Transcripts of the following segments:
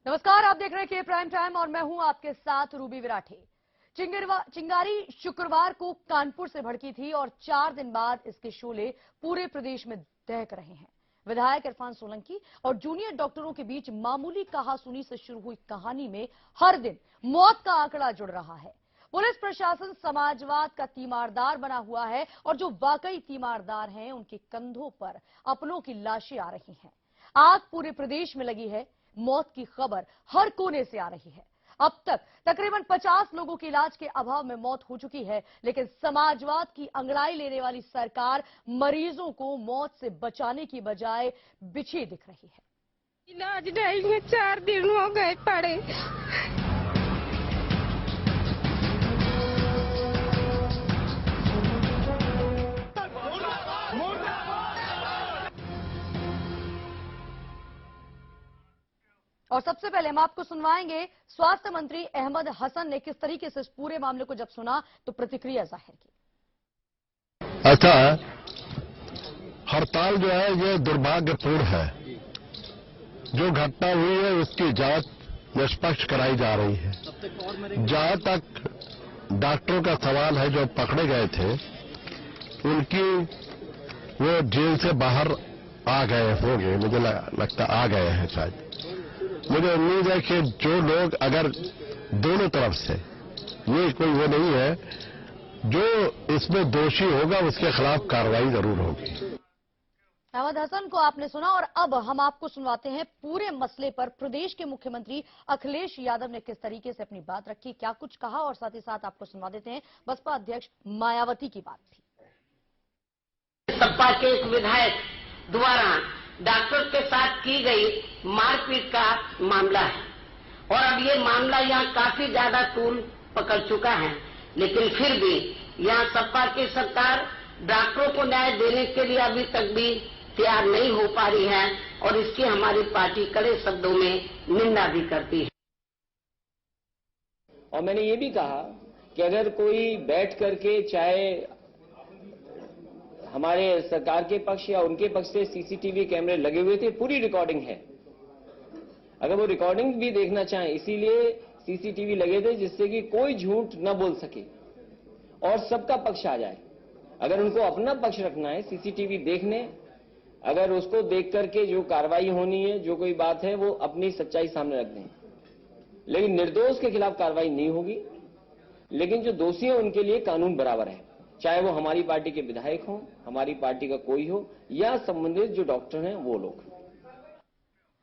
नमस्कार, आप देख रहे हैं के प्राइम टाइम और मैं हूं आपके साथ रूबी विराठी। चिंगारी शुक्रवार को कानपुर से भड़की थी और 4 दिन बाद इसके शोले पूरे प्रदेश में दहक रहे हैं। विधायक इरफान सोलंकी और जूनियर डॉक्टरों के बीच मामूली कहासुनी से शुरू हुई कहानी में हर दिन मौत का आंकड़ा जुड़ रहा है। पुलिस प्रशासन समाजवाद का तीमारदार बना हुआ है और जो वाकई तीमारदार हैं उनके कंधों पर अपनों की लाशें आ रही हैं। आग पूरे प्रदेश में लगी है, मौत की खबर हर कोने से आ रही है। अब तक तकरीबन 50 लोगों के इलाज के अभाव में मौत हो चुकी है, लेकिन समाजवाद की अंगड़ाई लेने वाली सरकार मरीजों को मौत से बचाने की बजाय बिछी दिख रही है। इलाज नहीं में 4 दिन हो गए पड़े। और सबसे पहले हम आपको सुनवाएंगे स्वास्थ्य मंत्री अहमद हसन ने किस तरीके से इस पूरे मामले को जब सुना तो प्रतिक्रिया जाहिर की। अच्छा, हड़ताल जो है ये दुर्भाग्यपूर्ण है। जो घटना हुई है उसकी जांच निष्पक्ष कराई जा रही है। जहां तक डॉक्टरों का सवाल है जो पकड़े गए थे, उनकी वो जेल से बाहर आ गए होंगे, मुझे लगता आ गए हैं शायद। मुझे उम्मीद है कि जो लोग अगर दोनों तरफ से, ये कोई वो नहीं है, जो इसमें दोषी होगा उसके खिलाफ कार्रवाई जरूर होगी। अहमद हसन को आपने सुना और अब हम आपको सुनवाते हैं पूरे मसले पर प्रदेश के मुख्यमंत्री अखिलेश यादव ने किस तरीके से अपनी बात रखी, क्या कुछ कहा, और साथ ही साथ आपको सुनवा देते हैं बसपा अध्यक्ष मायावती की बात भी। सपा के एक विधायक द्वारा डॉक्टर के साथ की गई मारपीट का मामला है और अब ये मामला यहाँ काफी ज्यादा तूल पकड़ चुका है, लेकिन फिर भी यहाँ सपा की सरकार डॉक्टरों को न्याय देने के लिए अभी तक भी तैयार नहीं हो पा रही है और इसकी हमारी पार्टी कड़े शब्दों में निंदा भी करती है। और मैंने ये भी कहा कि अगर कोई बैठ करके चाहे हमारे सरकार के पक्ष या उनके पक्ष से सीसीटीवी कैमरे लगे हुए थे, पूरी रिकॉर्डिंग है, अगर वो रिकॉर्डिंग भी देखना चाहें, इसीलिए सीसीटीवी लगे थे जिससे कि कोई झूठ न बोल सके और सबका पक्ष आ जाए। अगर उनको अपना पक्ष रखना है, सीसीटीवी देखने, अगर उसको देख करके जो कार्रवाई होनी है, जो कोई बात है, वो अपनी सच्चाई सामने रख दें, लेकिन निर्दोष के खिलाफ कार्रवाई नहीं होगी। लेकिन जो दोषी हैं उनके लिए कानून बराबर है, चाहे वो हमारी पार्टी के विधायक हों, हमारी पार्टी का कोई हो, या संबंधित जो डॉक्टर हैं वो लोग।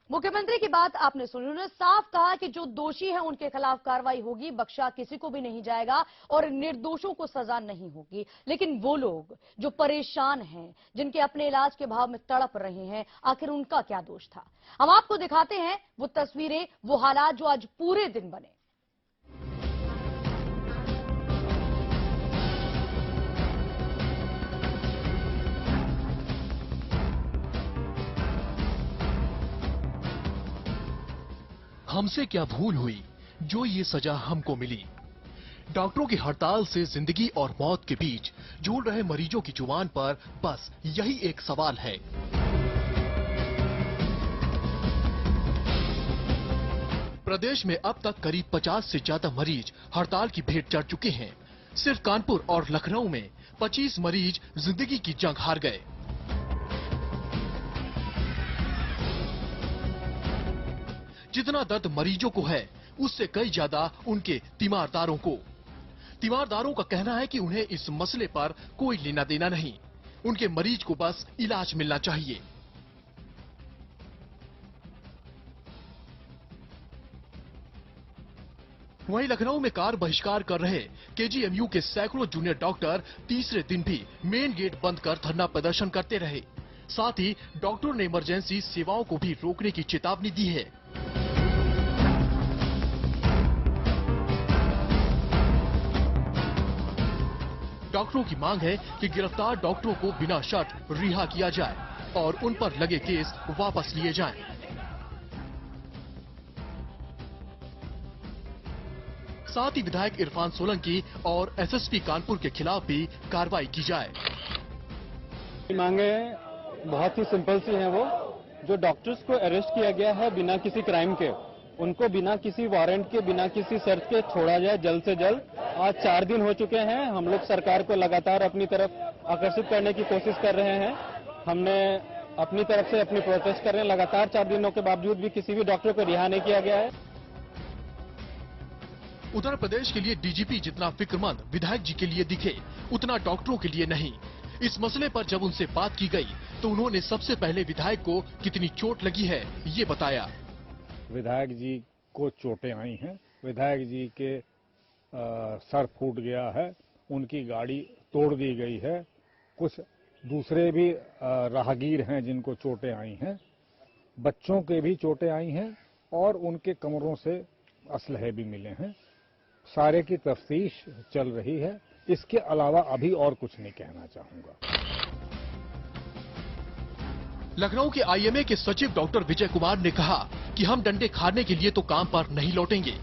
मुख्यमंत्री की बात आपने सुनी, उन्होंने साफ कहा कि जो दोषी हैं उनके खिलाफ कार्रवाई होगी, बख्शा किसी को भी नहीं जाएगा और निर्दोषों को सजा नहीं होगी। लेकिन वो लोग जो परेशान हैं, जिनके अपने इलाज के भाव में तड़प रहे हैं, आखिर उनका क्या दोष था? हम आपको दिखाते हैं वो तस्वीरें, वो हालात जो आज पूरे दिन बने। हमसे क्या भूल हुई जो ये सजा हमको मिली। डॉक्टरों की हड़ताल से जिंदगी और मौत के बीच झूल रहे मरीजों की जुबान पर बस यही एक सवाल है। प्रदेश में अब तक करीब 50 से ज्यादा मरीज हड़ताल की भेंट चढ़ चुके हैं। सिर्फ कानपुर और लखनऊ में 25 मरीज जिंदगी की जंग हार गए। जितना दर्द मरीजों को है, उससे कई ज्यादा उनके तीमारदारों को। तीमारदारों का कहना है कि उन्हें इस मसले पर कोई लेना देना नहीं, उनके मरीज को बस इलाज मिलना चाहिए। वहीं लखनऊ में कार बहिष्कार कर रहे केजीएमयू के सैकड़ों जूनियर डॉक्टर तीसरे दिन भी मेन गेट बंद कर धरना प्रदर्शन करते रहे। साथ ही डॉक्टरों ने इमरजेंसी सेवाओं को भी रोकने की चेतावनी दी है। डॉक्टरों की मांग है कि गिरफ्तार डॉक्टरों को बिना शर्त रिहा किया जाए और उन पर लगे केस वापस लिए जाएं। साथ ही विधायक इरफान सोलंकी और एसएसपी कानपुर के खिलाफ भी कार्रवाई की जाए। मांगे बहुत ही सिंपल सी हैं। वो जो डॉक्टर्स को अरेस्ट किया गया है बिना किसी क्राइम के, उनको बिना किसी वारंट के, बिना किसी शर्त के छोड़ा जाए जल्द से जल्द। आज 4 दिन हो चुके हैं। हम लोग सरकार को लगातार अपनी तरफ आकर्षित करने की कोशिश कर रहे हैं। हमने अपनी तरफ से अपनी प्रोटेस्ट कर रहे हैं। लगातार 4 दिनों के बावजूद भी किसी भी डॉक्टर को रिहा नहीं किया गया है। उत्तर प्रदेश के लिए डीजीपी जितना फिक्रमंद विधायक जी के लिए दिखे, उतना डॉक्टरों के लिए नहीं। इस मसले पर जब उनसे बात की गई तो उन्होंने सबसे पहले विधायक को कितनी चोट लगी है ये बताया। विधायक जी को चोटें आई हैं। विधायक जी के सर फूट गया है, उनकी गाड़ी तोड़ दी गई है। कुछ दूसरे भी राहगीर हैं जिनको चोटें आई हैं। बच्चों के भी चोटें आई हैं और उनके कमरों से असलहे भी मिले हैं। सारे की तफ्तीश चल रही है। इसके अलावा अभी और कुछ नहीं कहना चाहूंगा। लखनऊ के आईएमए के सचिव डॉक्टर विजय कुमार ने कहा कि हम डंडे खाने के लिए तो काम पर नहीं लौटेंगे।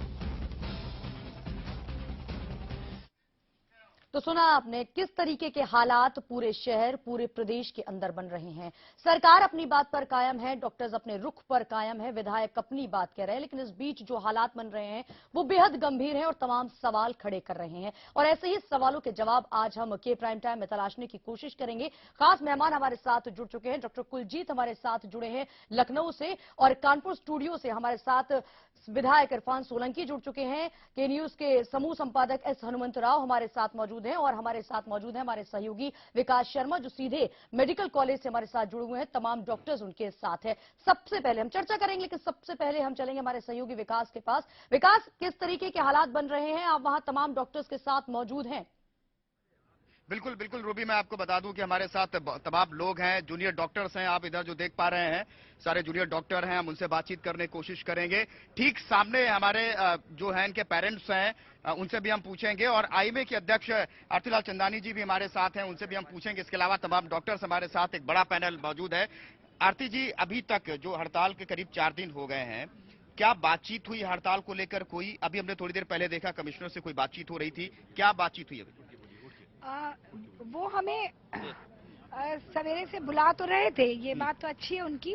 तो सुना आपने किस तरीके के हालात पूरे शहर, पूरे प्रदेश के अंदर बन रहे हैं। सरकार अपनी बात पर कायम है, डॉक्टर्स अपने रुख पर कायम है, विधायक अपनी बात कह रहे हैं, लेकिन इस बीच जो हालात बन रहे हैं वो बेहद गंभीर हैं और तमाम सवाल खड़े कर रहे हैं। और ऐसे ही सवालों के जवाब आज हम के प्राइम टाइम में तलाशने की कोशिश करेंगे। खास मेहमान हमारे साथ जुड़ चुके हैं। डॉक्टर कुलजीत हमारे साथ जुड़े हैं लखनऊ से, और कानपुर स्टूडियो से हमारे साथ विधायक इरफान सोलंकी जुड़ चुके हैं। के न्यूज के समूह संपादक एस हनुमंत राव हमारे साथ मौजूद हैं, और हमारे साथ मौजूद हैं हमारे सहयोगी विकास शर्मा जो सीधे मेडिकल कॉलेज से हमारे साथ जुड़े हुए हैं। तमाम डॉक्टर्स उनके साथ हैं। सबसे पहले हम चर्चा करेंगे, लेकिन सबसे पहले हम चलेंगे हमारे सहयोगी विकास के पास। विकास, किस तरीके के हालात बन रहे हैं? आप वहां तमाम डॉक्टर्स के साथ मौजूद हैं। बिल्कुल बिल्कुल रूबी, मैं आपको बता दूं कि हमारे साथ तमाम लोग हैं, जूनियर डॉक्टर्स हैं। आप इधर जो देख पा रहे हैं सारे जूनियर डॉक्टर हैं। हम उनसे बातचीत करने की कोशिश करेंगे। ठीक सामने हमारे जो हैं इनके पेरेंट्स हैं, उनसे भी हम पूछेंगे। और आईएमए के अध्यक्ष आरतीलाल चंदानी जी भी हमारे साथ हैं, उनसे भी हम पूछेंगे। इसके अलावा तमाम डॉक्टर्स हमारे साथ, एक बड़ा पैनल मौजूद है। आरती जी, अभी तक जो हड़ताल के करीब 4 दिन हो गए हैं, क्या बातचीत हुई हड़ताल को लेकर? कोई अभी हमने थोड़ी देर पहले देखा कमिश्नर से कोई बातचीत हो रही थी, क्या बातचीत हुई अभी? वो हमें सवेरे से बुला तो रहे थे, ये बात तो अच्छी है उनकी,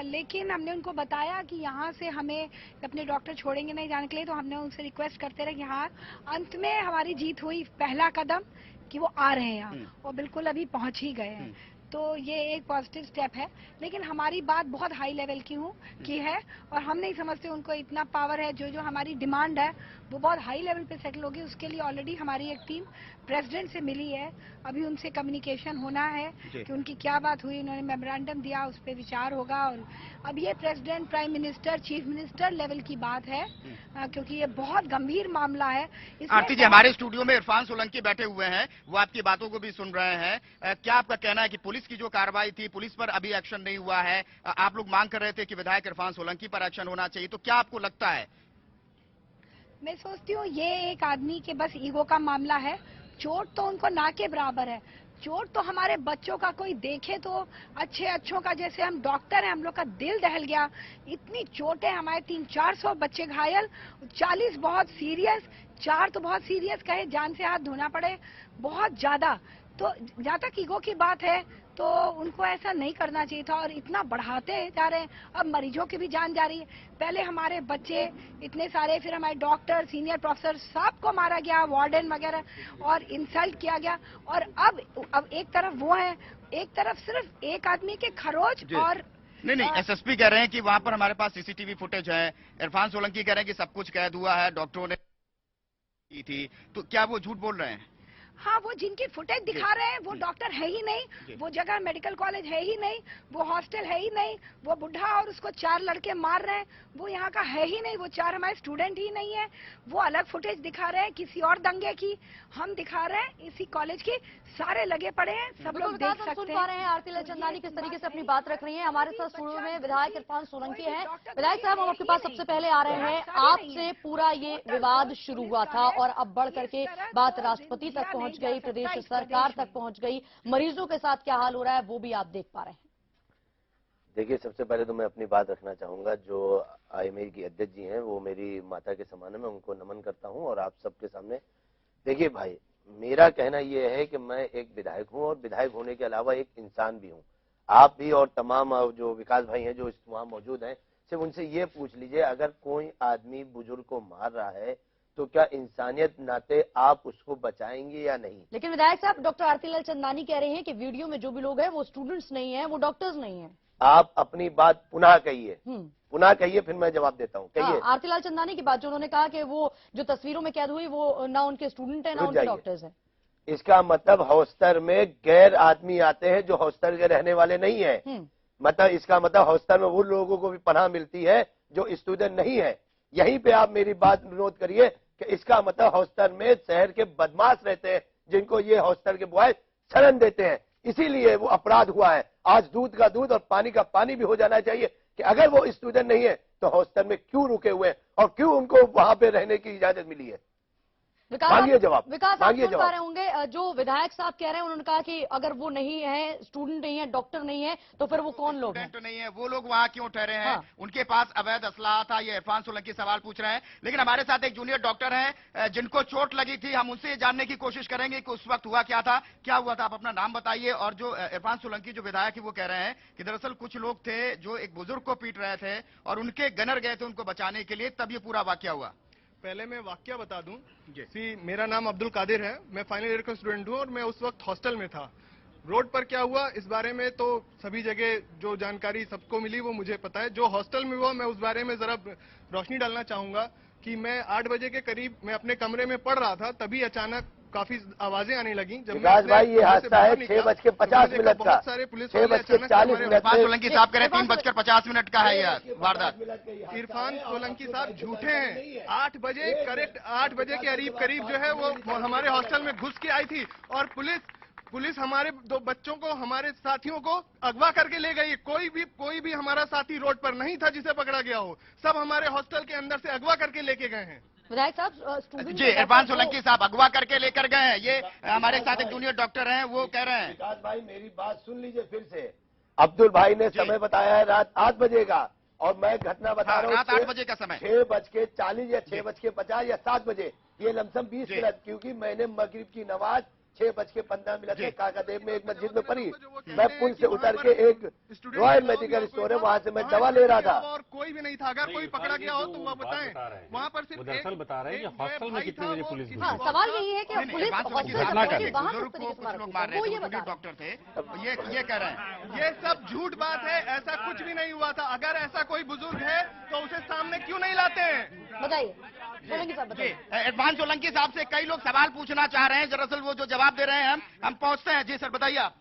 लेकिन हमने उनको बताया कि यहाँ से हमें अपने डॉक्टर छोड़ेंगे नहीं जाने के लिए। तो हमने उनसे रिक्वेस्ट करते रहे कि हाँ, अंत में हमारी जीत हुई। पहला कदम कि वो आ रहे हैं यहाँ, और बिल्कुल अभी पहुंच ही गए हैं। तो ये एक पॉजिटिव स्टेप है। लेकिन हमारी बात बहुत हाई लेवल की है, और हम नहीं समझते उनको इतना पावर है। जो हमारी डिमांड है वो बहुत हाई लेवल पे सेटल होगी। उसके लिए ऑलरेडी हमारी एक टीम प्रेसिडेंट से मिली है। अभी उनसे कम्युनिकेशन होना है कि उनकी क्या बात हुई। उन्होंने मेमोरेंडम दिया, उस पर विचार होगा। और अब ये president, prime minister, chief minister level की बात है, क्योंकि ये बहुत गंभीर मामला है। आरती जी, हमारे स्टूडियो में इरफान सोलंकी बैठे हुए हैं, वो आपकी बातों को भी सुन रहे हैं। क्या आपका कहना है कि पुलिस की जो कार्रवाई थी, पुलिस पर अभी एक्शन नहीं हुआ है? आप लोग मांग कर रहे थे कि विधायक इरफान सोलंकी पर एक्शन होना चाहिए, तो क्या आपको लगता है? मैं सोचती हूँ ये एक आदमी के बस ईगो का मामला है। चोट तो उनको ना के बराबर है। चोट तो हमारे बच्चों का कोई देखे तो अच्छों का, जैसे हम डॉक्टर हैं, हम लोग का दिल दहल गया। इतनी चोटें, हमारे 300-400 बच्चे घायल, 40 बहुत सीरियस, 4 तो बहुत सीरियस कहे, जान से हाथ धोना पड़े, बहुत ज्यादा। तो जहाँ तक ईगो की बात है तो उनको ऐसा नहीं करना चाहिए था, और इतना बढ़ाते जा रहे हैं। अब मरीजों की भी जान जा रही है। पहले हमारे बच्चे इतने सारे, फिर हमारे डॉक्टर, सीनियर प्रोफेसर, सबको मारा गया, वार्डन वगैरह, और इंसल्ट किया गया। और अब एक तरफ वो है, एक तरफ सिर्फ एक आदमी के खरोच। और नहीं, एसएसपी कह रहे हैं कि वहां पर हमारे पास सीसीटीवी फुटेज है। इरफान सोलंकी कह रहे हैं कि सब कुछ कैद हुआ है, डॉक्टरों ने की थी। तो क्या वो झूठ बोल रहे हैं? हाँ, वो जिनकी फुटेज दिखा रहे हैं वो डॉक्टर है ही नहीं, वो जगह मेडिकल कॉलेज है ही नहीं, वो हॉस्टल है ही नहीं, वो बुढ़ा और उसको 4 लड़के मार रहे हैं, वो यहाँ का है ही नहीं, वो 4 हमारे स्टूडेंट ही नहीं है। वो अलग फुटेज दिखा रहे हैं किसी और दंगे की, हम दिखा रहे हैं इसी कॉलेज की। सारे लगे पड़े हैं, सब लोग देख सकते हैं। सुन पा रहे हैं आरतीलाल चंदानी किस तरीके से अपनी बात रख रही हैं। हमारे साथ स्टूडियो में विधायक इरफान सोलंकी हैं। विधायक साहब, हम आपके पास सबसे पहले आ रहे हैं। आपसे पूरा ये विवाद शुरू हुआ था और अब बढ़ करके बात राष्ट्रपति तक पहुंच गई, प्रदेश सरकार तक पहुंच गई। मरीजों के साथ क्या हाल हो रहा है वो भी आप देख पा रहे हैं। देखिए, सबसे पहले तो मैं अपनी बात रखना चाहूंगा। जो आईएमए की अध्यक्ष जी हैं वो मेरी माता के समान है, मैं उनको नमन करता हूं। और आप सबके सामने देखिए भाई, मेरा कहना यह है कि मैं एक विधायक हूं, और विधायक होने के अलावा एक इंसान भी हूं। आप भी और तमाम जो विकास भाई हैं जो वहां मौजूद हैं, सिर्फ उनसे ये पूछ लीजिए, अगर कोई आदमी बुजुर्ग को मार रहा है तो क्या इंसानियत नाते आप उसको बचाएंगे या नहीं? लेकिन विधायक साहब, डॉक्टर आरतीलाल चंदानी कह रहे हैं कि वीडियो में जो भी लोग हैं वो स्टूडेंट्स नहीं है, वो डॉक्टर्स नहीं है। आप अपनी बात पुनः कहिए, पुनः कहिए, फिर मैं जवाब देता हूँ। कहिए। आरतीलाल चंदानी की बात जो उन्होंने कहा कि वो जो तस्वीरों में कैद हुई वो ना उनके स्टूडेंट है ना उनके डॉक्टर्स है। इसका मतलब हॉस्टल में गैर आदमी आते हैं जो हॉस्टल के रहने वाले नहीं है। मतलब इसका मतलब हॉस्टल में वो लोगों को भी पनाह मिलती है जो स्टूडेंट नहीं है। यहीं पे आप मेरी बात नोट करिए कि इसका मतलब हॉस्टल में शहर के बदमाश रहते हैं जिनको ये हॉस्टल के बॉय शरण देते हैं, इसीलिए वो अपराध हुआ है। आज दूध का दूध और पानी का पानी भी हो जाना चाहिए कि अगर वो स्टूडेंट नहीं है तो हॉस्टल में क्यों रुके हुए हैं और क्यों उनको वहां पे रहने की इजाजत मिली है। मांगिए जवाब। विकास, आप सुन पा रहे होंगे जो विधायक साहब कह रहे हैं, उन्होंने कहा कि अगर वो नहीं है, स्टूडेंट नहीं है, डॉक्टर नहीं है, तो फिर वो कौन लोग हैं? स्टूडेंट नहीं है, वो लोग वहां क्यों ठहरे हैं? उनके पास अवैध असलाह था, ये इरफान सोलंकी सवाल पूछ रहे हैं। लेकिन हमारे साथ एक जूनियर डॉक्टर हैं जिनको चोट लगी थी, हम उनसे जानने की कोशिश करेंगे कि उस वक्त हुआ क्या था, क्या हुआ था। आप अपना नाम बताइए। और जो इरफान सोलंकी जो विधायक है वो कह रहे हैं कि दरअसल कुछ लोग थे जो एक बुजुर्ग को पीट रहे थे और उनके गनर गए थे उनको बचाने के लिए, तब ये पूरा वाकया हुआ। पहले मैं वाकया बता दूं जी, मेरा नाम अब्दुल कादिर है, मैं फाइनल ईयर का स्टूडेंट हूं और मैं उस वक्त हॉस्टल में था। रोड पर क्या हुआ इस बारे में तो सभी जगह जो जानकारी सबको मिली वो मुझे पता है। जो हॉस्टल में हुआ मैं उस बारे में जरा रोशनी डालना चाहूंगा कि मैं 8 बजे के करीब मैं अपने कमरे में पढ़ रहा था, तभी अचानक काफी आवाजें आने लगी। विकास भाई, ये हादसा है 6:50 का, बहुत सारे पुलिस 6:40 इरफान सोलंकी साहब कह रहे 3:50 का है यह वारदात। इरफान सोलंकी साहब झूठे हैं। 8 बजे करेक्ट 8 बजे के करीब जो है वो हमारे हॉस्टल में घुस के आई थी और पुलिस हमारे 2 बच्चों को, हमारे साथियों को अगवा करके ले गई। कोई भी हमारा साथी रोड पर नहीं था जिसे पकड़ा गया हो, सब हमारे हॉस्टल के अंदर से अगवा करके लेके गए हैं। विधायक साहब, स्टूडेंट जी, इरफान सोलंकी साहब अगवा करके लेकर गए हैं। ये हमारे साथ एक जूनियर डॉक्टर हैं, वो कह रहे हैं। विकास भाई, मेरी बात सुन लीजिए फिर से। अब्दुल भाई ने समय बताया है रात 8 बजे का और मैं घटना बता रहा हूँ रात 8 बजे का समय, 6:40 या 6:50 या 7 बजे, ये लमसम 20 मिनट, क्योंकि मैंने मगरिब की नमाज 6:15 में काकादेव में एक मस्जिद में पढ़ी। मैं पुल से उतर के एक रॉयल मेडिकल स्टोर है वहाँ से मैं दवा ले रहा था और कोई भी नहीं था। अगर कोई पकड़ा गया हो तो वो बताएं। वहाँ पर सिर्फ दरअसल बता रहे हैं कि हॉस्टल में कितने बजे पुलिस घुसी। सवाल यही है कि पुलिस डॉक्टर थे, ये कह रहे हैं ये सब झूठ बात है, ऐसा कुछ भी नहीं हुआ था। अगर ऐसा कोई बुजुर्ग है तो उसे सामने क्यों नहीं लाते हैं? बताइए। इरफान सोलंकी साहब से कई लोग सवाल पूछना चाह रहे हैं, दरअसल वो जो जवाब दे रहे हैं हम पहुंचते हैं। जी सर, बताइए आप।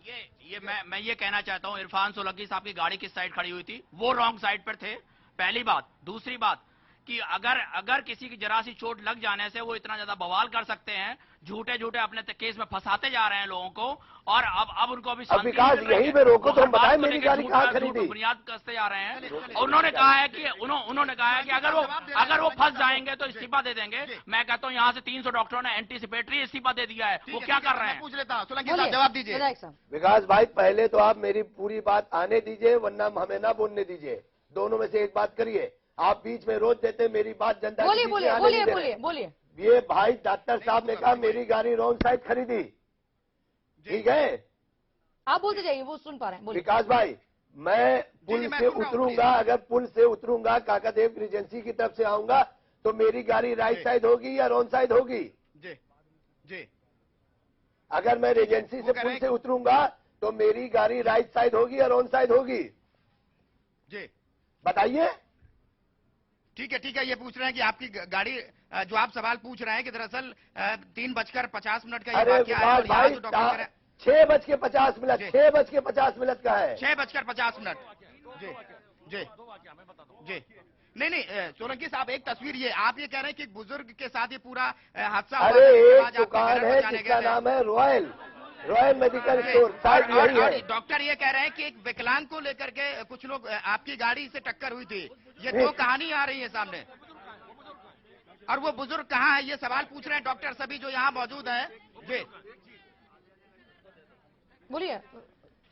मैं ये कहना चाहता हूँ, इरफान सोलंकी साहब की गाड़ी किस साइड खड़ी हुई थी? वो रॉन्ग साइड पर थे, पहली बात। दूसरी बात कि अगर किसी की जरा सी चोट लग जाने से वो इतना ज्यादा बवाल कर सकते हैं, झूठे अपने केस में फंसाते जा रहे हैं लोगों को, और अब उनको अभी विकास यहीं पे रोको तो हम बताएं मेरी गाड़ी कहाँ खरीदी। बुनियाद कसते जा रहे हैं। उन्होंने कहा है कि अगर वो फंस जाएंगे तो इस्तीफा दे देंगे। मैं कहता हूँ यहाँ से 300 डॉक्टरों ने एंटीसिपेटरी इस्तीफा दे दिया है। वो क्या कर रहे हैं? पूछ लेता हूँ, सोलंकी साहब जवाब दीजिए। विकास भाई, पहले तो आप मेरी पूरी बात आने दीजिए, वरना हमें ना बोलने दीजिए। दोनों में से एक बात करिए। आप बीच में रोज देते, मेरी बात जनता बोलिए। ये भाई डॉक्टर साहब ने कहा मेरी गाड़ी रॉन्ग साइड खरीदी, ठीक है? आप बोलते जाइए, वो सुन पा रहे हैं। विकास भाई, मैं पुल से उतरूंगा, अगर पुल से उतरूंगा काकादेव रीजेंसी की तरफ से आऊंगा तो मेरी गाड़ी राइट साइड होगी या रॉन्ग साइड होगी? जी। अगर मैं रीजेंसी से पुल से उतरूंगा तो मेरी गाड़ी राइट साइड होगी या रॉन्ग साइड होगी? जी बताइए। ठीक है, ये पूछ रहे हैं कि आपकी गाड़ी, जो आप सवाल पूछ रहे हैं कि दरअसल 3:50 का ये वाकया है। 6:50 6:50 का है। 6:50। जी। नहीं, सोलंकी साहब, एक तस्वीर ये आप ये कह रहे हैं कि बुजुर्ग के साथ ये पूरा हादसा हुआ। अरे एक दुकान है जिसका नाम है रॉयल मेडिकल स्टोर, शायद यही है। डॉक्टर ये कह रहे हैं कि एक विकलांग को लेकर के कुछ लोग, आपकी गाड़ी से टक्कर हुई थी। ये 2 कहानी आ रही है सामने, और वो बुजुर्ग कहाँ है ये सवाल पूछ रहे हैं डॉक्टर सभी जो यहाँ मौजूद हैं। जी बोलिए।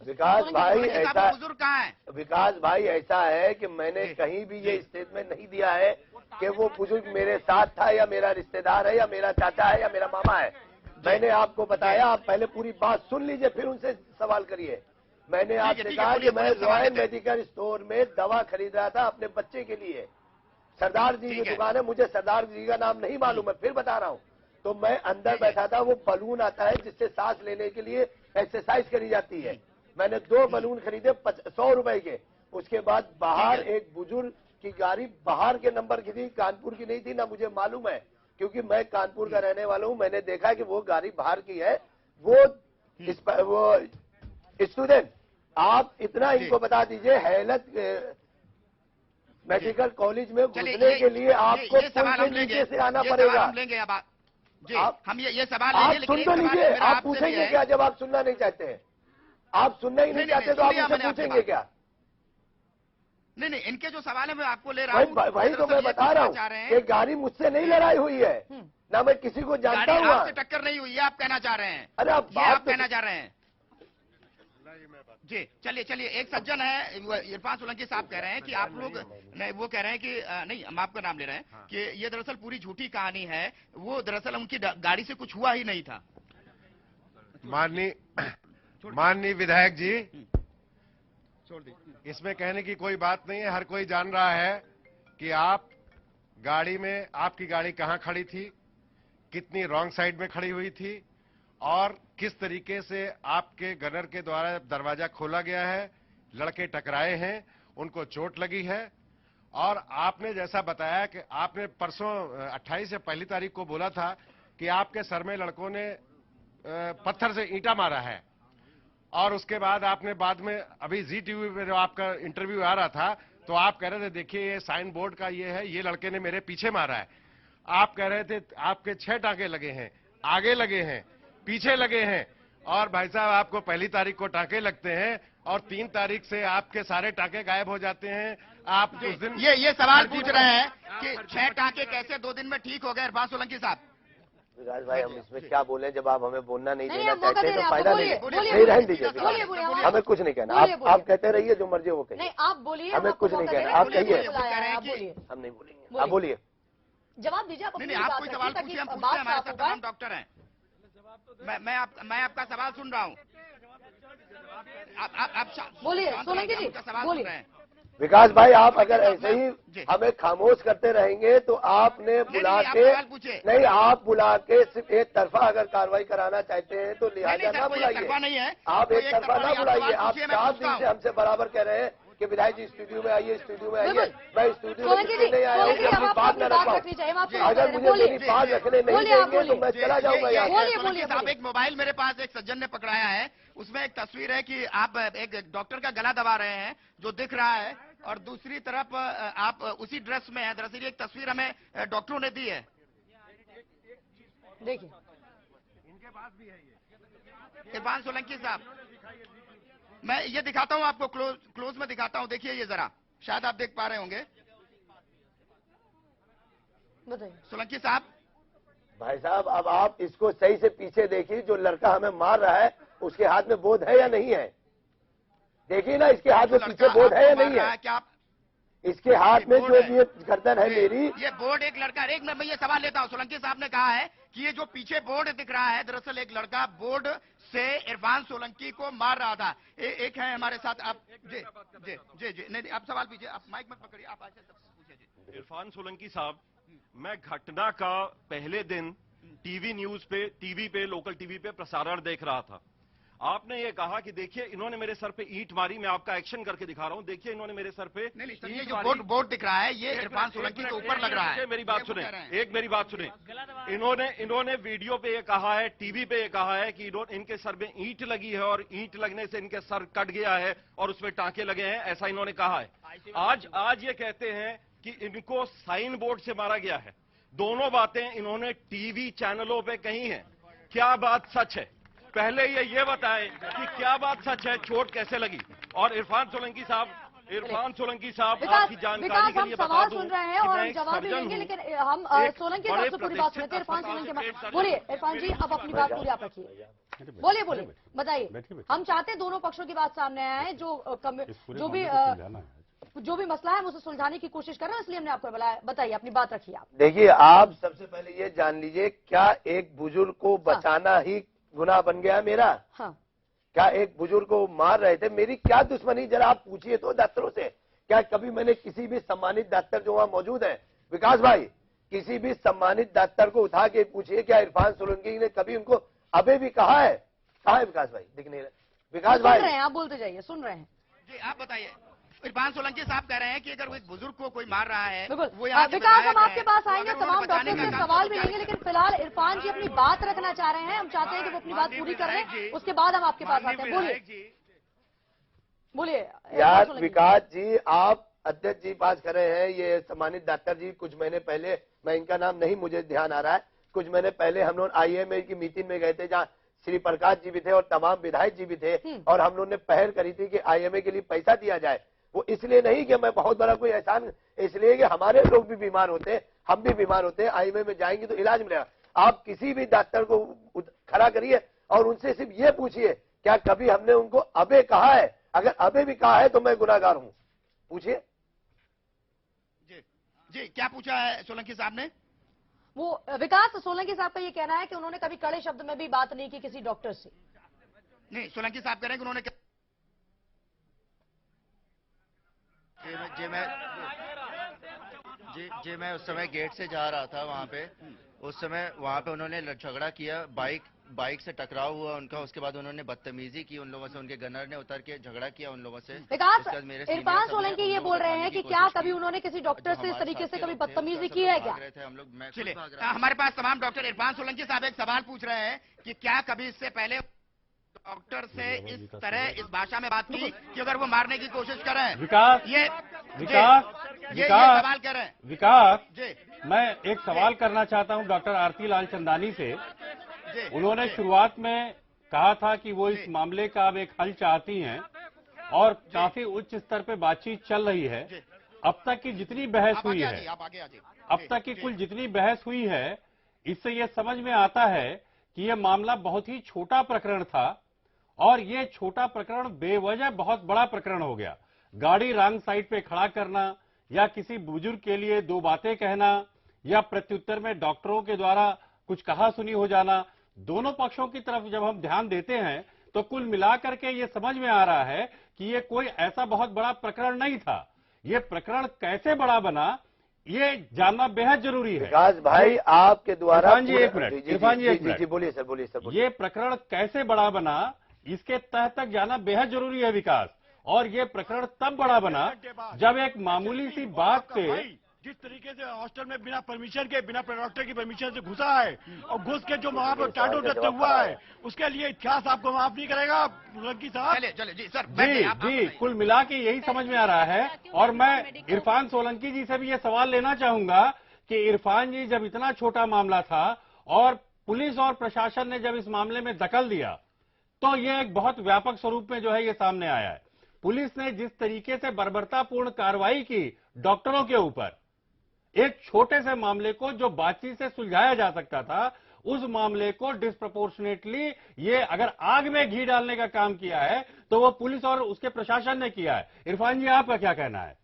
विकास भाई, ऐसा बुजुर्ग कहाँ है? विकास भाई, ऐसा है कि मैंने कहीं भी ये स्टेटमेंट नहीं दिया है कि वो बुजुर्ग मेरे साथ था या मेरा रिश्तेदार है या मेरा चाचा है या मेरा मामा है। मैंने आपको बताया, आप पहले पूरी बात सुन लीजिए फिर उनसे सवाल करिए। मैंने आपसे कहा कि मैं रॉयल मेडिकल स्टोर में दवा खरीद रहा था अपने बच्चे के लिए। सरदार जी की दुकान है, मुझे सरदार जी का नाम नहीं मालूम है, फिर बता रहा हूँ। तो मैं अंदर बैठा था, वो बलून आता है जिससे सांस लेने के लिए एक्सरसाइज करी जाती है। मैंने 2 बलून खरीदे 100 रुपए के। उसके बाद बाहर एक बुजुर्ग की गाड़ी बाहर के नंबर की थी, कानपुर की नहीं थी, ना मुझे मालूम है क्योंकि मैं कानपुर का रहने वाला हूँ। मैंने देखा कि वो गाड़ी बाहर की है। वो स्टूडेंट, आप इतना इनको बता दीजिए, हेल्थ मेडिकल कॉलेज में घुसने के लिए आपको पुल के नीचे से आना पड़ेगा। हम लेंगे अब जी, हम ये सवाल आप लेंगे, सुन तो लीजिए, आप पूछेंगे क्या जब आप सुनना नहीं चाहते हैं? आप सुनना ही नहीं चाहते तो आप मुझसे पूछेंगे क्या? नहीं, इनके जो सवाल है मैं आपको ले रहा हूँ। वही तो मैं बता रहा हूँ कि गाड़ी मुझसे नहीं लड़ाई हुई है, ना मैं किसी को जानता हूँ। आपसे टक्कर नहीं हुई है, आप कहना चाह रहे हैं? अरे आप कहना चाह रहे हैं जी। चलिए, एक सज्जन है इरफान सोलंकी साहब कह रहे हैं कि आप लोग नहीं, वो कह रहे हैं कि नहीं, हम आपका नाम ले रहे हैं कि ये दरअसल पूरी झूठी कहानी है। वो दरअसल उनकी गाड़ी से कुछ हुआ ही नहीं था। माननीय विधायक जी, इसमें कहने की कोई बात नहीं है। हर कोई जान रहा है कि आप गाड़ी में, आपकी गाड़ी कहां खड़ी थी, कितनी रॉन्ग साइड में खड़ी हुई थी और किस तरीके से आपके गनर के द्वारा दरवाजा खोला गया है। लड़के टकराए हैं, उनको चोट लगी है। और आपने जैसा बताया कि आपने परसों 28 या 1 तारीख को बोला था कि आपके सर में लड़कों ने पत्थर से ईंटा मारा है। और उसके बाद आपने बाद में अभी जी टीवी पे जो आपका इंटरव्यू आ रहा था तो आप कह रहे थे देखिए ये साइन बोर्ड का ये है, ये लड़के ने मेरे पीछे मारा है। आप कह रहे थे आपके 6 टांके लगे हैं, आगे लगे हैं, पीछे लगे हैं। और भाई साहब, आपको 1 तारीख को टांके लगते हैं और 3 तारीख से आपके सारे टांके गायब हो जाते हैं। आप उस दिन ये सवाल पूछ रहे हैं कि 6 टांके कैसे 2 दिन में ठीक हो गए? इरफान सोलंकी साहब, विकास भाई, हम इसमें क्या बोलें जब आप हमें बोलना नहीं नहीं, देना आप मौका चाहते दे रहे तो हैं, फायदा बोलिए, नहीं। बोलिए, नहीं, रहने दीजिए, बोलिए, हमें कुछ नहीं कहना। आप कहते रहिए जो मर्जी वो कहिए। नहीं, आप बोलिए, हमें कुछ नहीं कहना, आप कहिए। हम नहीं बोलेंगे, आप बोलिए, जवाब दीजिए। आप नहीं, आप कोई सवाल पूछिए, हम पूछते हैं, हमारे साथ तमाम डॉक्टर हैं। मैं आपका सवाल सुन रहा हूँ। आप बोलिए सोलंकी जी, बोलिए। विकास भाई, आप अगर ऐसे ही हमें खामोश करते रहेंगे तो आपने बुला के नहीं, आप बुला के सिर्फ एक तरफा अगर कार्रवाई कराना चाहते हैं तो लिहाजा ना बुलाइए। आप एक तरफा ना बुलाइए। आप 4 दिन से हमसे बराबर कह रहे हैं कि विधायक जी स्टूडियो में आइए, स्टूडियो में आइए। मैं स्टूडियो में नहीं आया हूँ, अपनी बात न रख पाऊँ। अगर मुझे मेरी बात रखने नहीं देंगे तो मैं चला जाऊंगा यहाँ। आप एक मोबाइल मेरे पास एक सज्जन ने पकड़ाया है, उसमें एक तस्वीर है कि आप एक डॉक्टर का गला दबा रहे हैं जो दिख रहा है, और दूसरी तरफ आप उसी ड्रेस में हैं। दरअसल एक तस्वीर हमें डॉक्टरों ने दी है, देखिए। इनके पास भी है ये। इरफान सोलंकी साहब, मैं ये दिखाता हूं आपको, क्लोज में दिखाता हूं। देखिए ये जरा, शायद आप देख पा रहे होंगे। बताइए सोलंकी साहब। भाई साहब, अब आप इसको सही से पीछे देखिए। जो लड़का हमें मार रहा है उसके हाथ में बोध है या नहीं है? देखिए ना, इसके हाथ में पीछे बोर्ड है या नहीं है? क्या इसके हाथ में जो ये गर्दन है मेरी, ये बोर्ड एक लड़का, एक मिनट में ये सवाल लेता हूं। सोलंकी साहब ने कहा है कि ये जो पीछे बोर्ड दिख रहा है, दरअसल एक लड़का बोर्ड से इरफान सोलंकी को मार रहा था। एक है हमारे साथ, आप जी जी जी जी नहीं, आप सवाल कीजिए, आप माइक मत पकड़िए, आप ऐसे पूछिए जी। इरफान सोलंकी साहब, मैं घटना का पहले दिन टीवी पे लोकल टीवी पे प्रसारण देख रहा था। आपने ये कहा कि देखिए इन्होंने मेरे सर पे ईंट मारी। मैं आपका एक्शन करके दिखा रहा हूं। देखिए इन्होंने मेरे सर पे ये जो बोर्ड दिख रहा है, ये इरफान सोलंकी के ऊपर लग रहा है। मेरी बात सुने, एक मेरी बात सुने। इन्होंने वीडियो पे ये कहा है, टीवी पे ये कहा है कि इनके सर में ईंट लगी है और ईंट लगने से इनके सर कट गया है और उसमें टांके लगे हैं, ऐसा इन्होंने कहा है। आज ये कहते हैं कि इनको साइन बोर्ड से मारा गया है। दोनों बातें इन्होंने टीवी चैनलों पे कही हैं। क्या बात सच है? पहले ये बताएं कि क्या बात सच है, चोट कैसे लगी? और इरफान सोलंकी साहब, आपकी जानकारी के लिए बता दूं, सुन रहे हैं और जवाब भी देंगे, लेकिन हम सोलंकी साहब से पूरी बात सुनते हैं। इरफान सोलंकी, बोलिए इरफान जी, अब अपनी बात पूरी आप रखिए। बोलिए, बताइए। हम चाहते हैं दोनों पक्षों की बात सामने आए, जो भी मसला है उसे सुलझाने की कोशिश कर रहे हैं, इसलिए हमने आपको बुलाया। बताइए, अपनी बात रखिए आप। देखिए, आप सबसे पहले ये जान लीजिए, क्या एक बुजुर्ग को बचाना ही गुनाह बन गया मेरा? हाँ। क्या एक बुजुर्ग को मार रहे थे, मेरी क्या दुश्मनी, जरा आप पूछिए तो डॉक्टरों से। क्या कभी मैंने किसी भी सम्मानित डॉक्टर जो वहां मौजूद है, विकास भाई, किसी भी सम्मानित डॉक्टर को उठा के पूछिए क्या इरफान सोलंकी ने कभी उनको अबे भी कहा है? कहा है विकास भाई? दिख नहीं रहे विकास भाई। सुन रहे हैं, आप बोलते जाइए, सुन रहे हैं जी। आप बताइए, इरफान सोलंकी साहब कह रहे हैं कि अगर एक बुजुर्ग को कोई मार रहा है, बिल्कुल। वो यहाँ के विकास, हम विधायक आपके हैं, पास तो आएंगे, अगर तमाम उन्होंने डॉक्टर बचाने से का काम सवाल किया, मिलेंगे, लेकिन फिलहाल इरफान जी अपनी बात रखना चाह रहे हैं। हम चाहते हैं कि वो अपनी बात पूरी कर लें, उसके बाद हम आपके पास आते हैं। बोलिए बोलिए यार विकास जी, आप अध्यक्ष जी बात कर रहे हैं, ये सम्मानित डॉक्टर जी कुछ महीने पहले, मैं इनका नाम नहीं मुझे ध्यान आ रहा है, कुछ महीने पहले हम लोग IMA की मीटिंग में गए थे जहाँ श्री प्रकाश जी भी थे और तमाम विधायक जी भी थे, और हम लोगों ने पहल करी थी कि IMA के लिए पैसा दिया जाए। वो इसलिए नहीं कि मैं बहुत बड़ा कोई एहसान, इसलिए कि हमारे लोग भी बीमार होते हैं, हम भी बीमार होते हैं, IMA में जाएंगे तो इलाज मिलेगा। आप किसी भी डॉक्टर को खड़ा करिए और उनसे सिर्फ ये पूछिए क्या कभी हमने उनको अबे कहा है? अगर अबे भी कहा है तो मैं गुनाहगार हूं, पूछिए। जी, क्या पूछा है सोलंकी साहब ने? वो विकास, सोलंकी साहब का ये कहना है कि उन्होंने कभी कड़े शब्द में भी बात नहीं की किसी डॉक्टर से। नहीं, सोलंकी साहब कह रहे हैं कि उन्होंने मैं उस समय गेट से जा रहा था वहाँ पे, उस समय वहाँ पे उन्होंने झगड़ा किया, बाइक से टकराव हुआ उनका, उसके बाद उन्होंने बदतमीजी की उन लोगों से, उनके गनर ने उतर के झगड़ा किया उन लोगों से। विकास, इरफान सोलंकी ये बोल रहे हैं कि क्या कभी उन्होंने किसी डॉक्टर से इस तरीके से कभी बदतमीजी की है क्या? चलिए, हमारे पास तमाम डॉक्टर, इरफान सोलंकी साहब एक सवाल पूछ रहे हैं कि क्या कभी इससे पहले डॉक्टर से इस तरह इस भाषा में बात की कि अगर वो मारने की कोशिश करें? विकास, ये सवाल कर रहे हैं। विकास, मैं एक सवाल करना चाहता हूं डॉक्टर आरती लाल चंदानी से। उन्होंने शुरुआत में कहा था कि वो इस मामले का अब एक हल चाहती हैं और काफी उच्च स्तर पे बातचीत चल रही है। अब तक की जितनी बहस हुई है, अब तक की कुल जितनी बहस हुई है, इससे ये समझ में आता है कि ये मामला बहुत ही छोटा प्रकरण था और ये छोटा प्रकरण बेवजह बहुत बड़ा प्रकरण हो गया। गाड़ी रॉन्ग साइड पे खड़ा करना या किसी बुजुर्ग के लिए दो बातें कहना या प्रत्युत्तर में डॉक्टरों के द्वारा कुछ कहा सुनी हो जाना, दोनों पक्षों की तरफ जब हम ध्यान देते हैं तो कुल मिलाकर के ये समझ में आ रहा है कि ये कोई ऐसा बहुत बड़ा प्रकरण नहीं था। ये प्रकरण कैसे बड़ा बना, ये जानना बेहद जरूरी है। विकास भाई, आपके द्वारा इरफान जी एक मिनट, जी बोलिए सर, बोलिए सर। ये प्रकरण कैसे बड़ा बना, इसके तह तक जाना बेहद जरूरी है विकास। और ये प्रकरण तब बड़ा बना जब एक मामूली सी बात से, जिस तरीके से हॉस्टल में बिना परमिशन के, बिना डॉक्टर की परमिशन से घुसा है और घुस के जो वहाँ पर टाटो डस्ट हुआ है, उसके लिए इतिहास आपको माफ नहीं करेगा सोलंकी साहब। चलिए जी सर, जी कुल मिला के यही समझ में आ रहा है। और मैं इरफान सोलंकी जी से भी ये सवाल लेना चाहूंगा कि इरफान जी, जब इतना छोटा मामला था और पुलिस और प्रशासन ने जब इस मामले में दखल दिया तो ये एक बहुत व्यापक स्वरूप में जो है ये सामने आया है। पुलिस ने जिस तरीके से बर्बरतापूर्ण कार्रवाई की डॉक्टरों के ऊपर, एक छोटे से मामले को जो बातचीत से सुलझाया जा सकता था, उस मामले को डिस्प्रपोर्शनेटली ये अगर आग में घी डालने का काम किया है तो वो पुलिस और उसके प्रशासन ने किया है। इरफान जी, आपका क्या कहना है?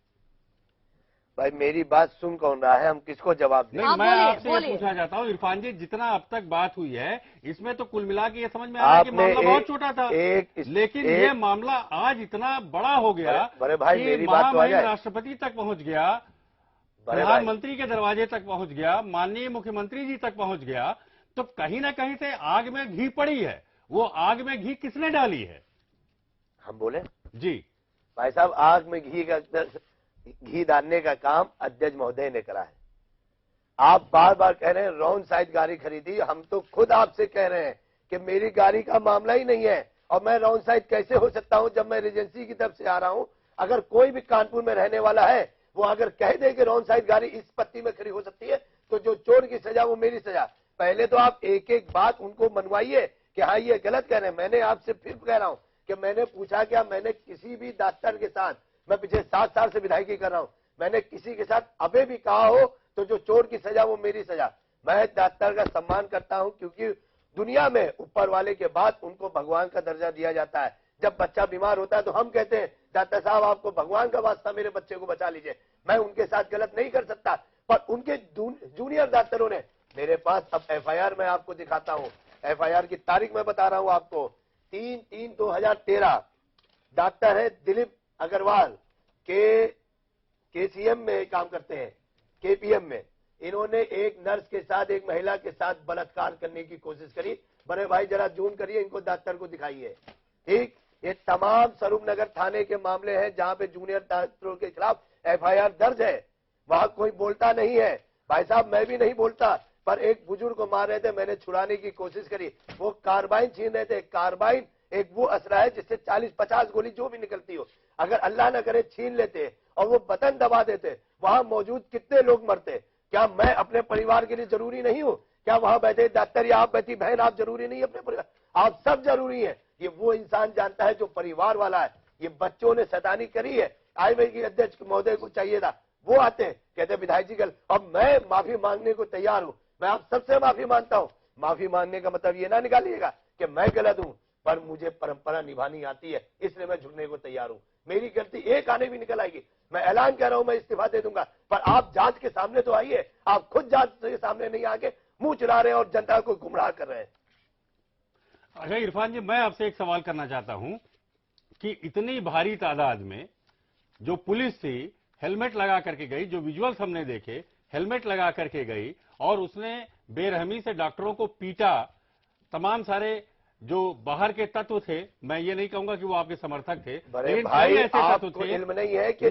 भाई मेरी बात सुन कौन रहा है, हम किसको जवाब दें? नहीं, मैं आपसे ये पूछना चाहता हूँ इरफान जी, जितना अब तक बात हुई है इसमें तो कुल मिला के ये समझ में आ रहा है कि मामला बहुत छोटा था, लेकिन ये मामला आज इतना बड़ा हो गया कि महामहिम राष्ट्रपति तक पहुंच गया, प्रधानमंत्री के दरवाजे तक पहुंच गया, माननीय मुख्यमंत्री जी तक पहुंच गया। तो कहीं ना कहीं से आग में घी पड़ी है। वो आग में घी किसने डाली है? हम बोले जी भाई साहब, आग में घी डालने का काम अध्यक्ष महोदय ने करा है। आप बार बार कह रहे हैं रॉन्ग साइड गाड़ी खरीदी, हम तो खुद आपसे कह रहे हैं कि मेरी गाड़ी का मामला ही नहीं है और मैं रॉन्ग साइड कैसे हो सकता हूं जब मैं एजेंसी की तरफ से आ रहा हूं। अगर कोई भी कानपुर में रहने वाला है वो अगर कह दे कि रॉन्ग साइड गाड़ी इस पत्ती में खड़ी हो सकती है तो जो चोर की सजा वो मेरी सजा। पहले तो आप एक एक बात उनको मनवाइए कि हाँ ये गलत कह रहे हैं। मैंने आपसे फिर कह रहा हूं कि मैंने पूछा क्या, मैंने किसी भी डॉक्टर के साथ, मैं पिछले 7 साल से विधायकी कर रहा हूं, मैंने किसी के साथ अबे भी कहा हो तो जो चोर की सजा वो मेरी सजा। मैं डॉक्टर का सम्मान करता हूं क्योंकि दुनिया में ऊपर वाले के बाद उनको भगवान का दर्जा दिया जाता है। जब बच्चा बीमार होता है तो हम कहते हैं डॉक्टर साहब आपको भगवान का वास्ता मेरे बच्चे को बचा लीजिए। मैं उनके साथ गलत नहीं कर सकता, पर उनके जूनियर डॉक्टरों ने मेरे पास, अब FIR मैं आपको दिखाता हूं, FIR की तारीख मैं बता रहा हूं आपको, 3/3/2013 डॉक्टर है दिलीप अग्रवाल केसीएम में काम करते हैं, केपीएम में। इन्होंने एक नर्स के साथ, एक महिला के साथ बलात्कार करने की कोशिश करी। बड़े भाई जरा जूम करिए, इनको डॉक्टर को दिखाइए। ठीक, ये तमाम स्वरूपनगर थाने के मामले हैं जहां पे जूनियर डॉक्टरों के खिलाफ एफआईआर दर्ज है। वहां कोई बोलता नहीं है। भाई साहब, मैं भी नहीं बोलता, पर एक बुजुर्ग को मार रहे थे, मैंने छुड़ाने की कोशिश करी। वो कार्बाइन छीन रहे थे। कार्बाइन एक वो असला है जिससे 40-50 गोली जो भी निकलती हो, अगर अल्लाह न करे छीन लेते और वो बटन दबा देते, वहां मौजूद कितने लोग मरते। क्या मैं अपने परिवार के लिए जरूरी नहीं हूं? क्या वहां बैठे डॉक्टर या आप बैठी बहन, आप जरूरी नहीं है अपने परिवार? आप सब जरूरी है। ये वो इंसान जानता है जो परिवार वाला है। ये बच्चों ने शैतानी करी है। आईएमए की अध्यक्ष महोदय को चाहिए था, वो आते हैं, कहते विधायक जी गलत। अब मैं माफी मांगने को तैयार हूं। मैं आप सबसे माफी मांगता हूं। माफी मांगने का मतलब ये ना निकालिएगा कि मैं गलत हूं, पर मुझे परंपरा निभानी आती है, इसलिए मैं झुकने को तैयार हूं। मेरी गलती एक आने भी निकल आएगी, मैं ऐलान कर रहा हूं, मैं इस्तीफा दे दूंगा। पर आप जांच के सामने तो आइए। आप खुद जांच के सामने नहीं आके मुंह चुरा रहे हैं और जनता को गुमराह कर रहे हैं। अच्छा इरफान जी, मैं आपसे एक सवाल करना चाहता हूं कि इतनी भारी तादाद में जो पुलिस थी हेलमेट लगा करके गई, जो विजुअल्स हमने देखे हेलमेट लगा करके गई और उसने बेरहमी से डॉक्टरों को पीटा। तमाम सारे जो बाहर के तत्व थे, मैं ये नहीं कहूंगा कि वो आपके समर्थक थे, लेकिन भाई ऐसे तत्व आपको थे। इल्म नहीं है कि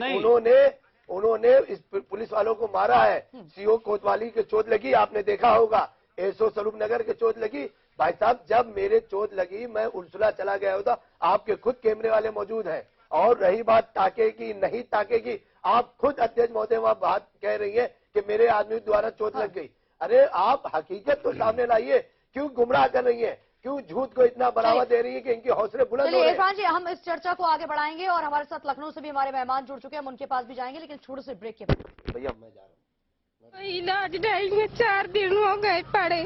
उन्होंने इस पुलिस वालों को मारा है। सीओ कोतवाली के चोट लगी, आपने देखा होगा। एसओ स्वरूपनगर के चोट लगी। भाई साहब, जब मेरे चोट लगी मैं उर्सुला चला गया होता। आपके खुद कैमरे वाले मौजूद हैं। और रही बात टाके की नहीं टाके की, आप खुद अध्यक्ष महोदय वहां बात कह रही है कि मेरे आदमी द्वारा चोट लग गई। अरे आप हकीकत तो सामने लाइए। क्यों गुमराह कर रही है? क्यों झूठ को इतना बढ़ावा दे रही है कि इनके हौसले बुलंद हो रहे हैं? इरफान जी, हम इस चर्चा को आगे बढ़ाएंगे और हमारे साथ लखनऊ से भी हमारे मेहमान जुड़ चुके हैं, हम उनके पास भी जाएंगे, लेकिन छोटे से ब्रेक के बाद। भैया मैं जा रहा हूँ। इलाज नहीं है, 4 दिन हो गए पड़े।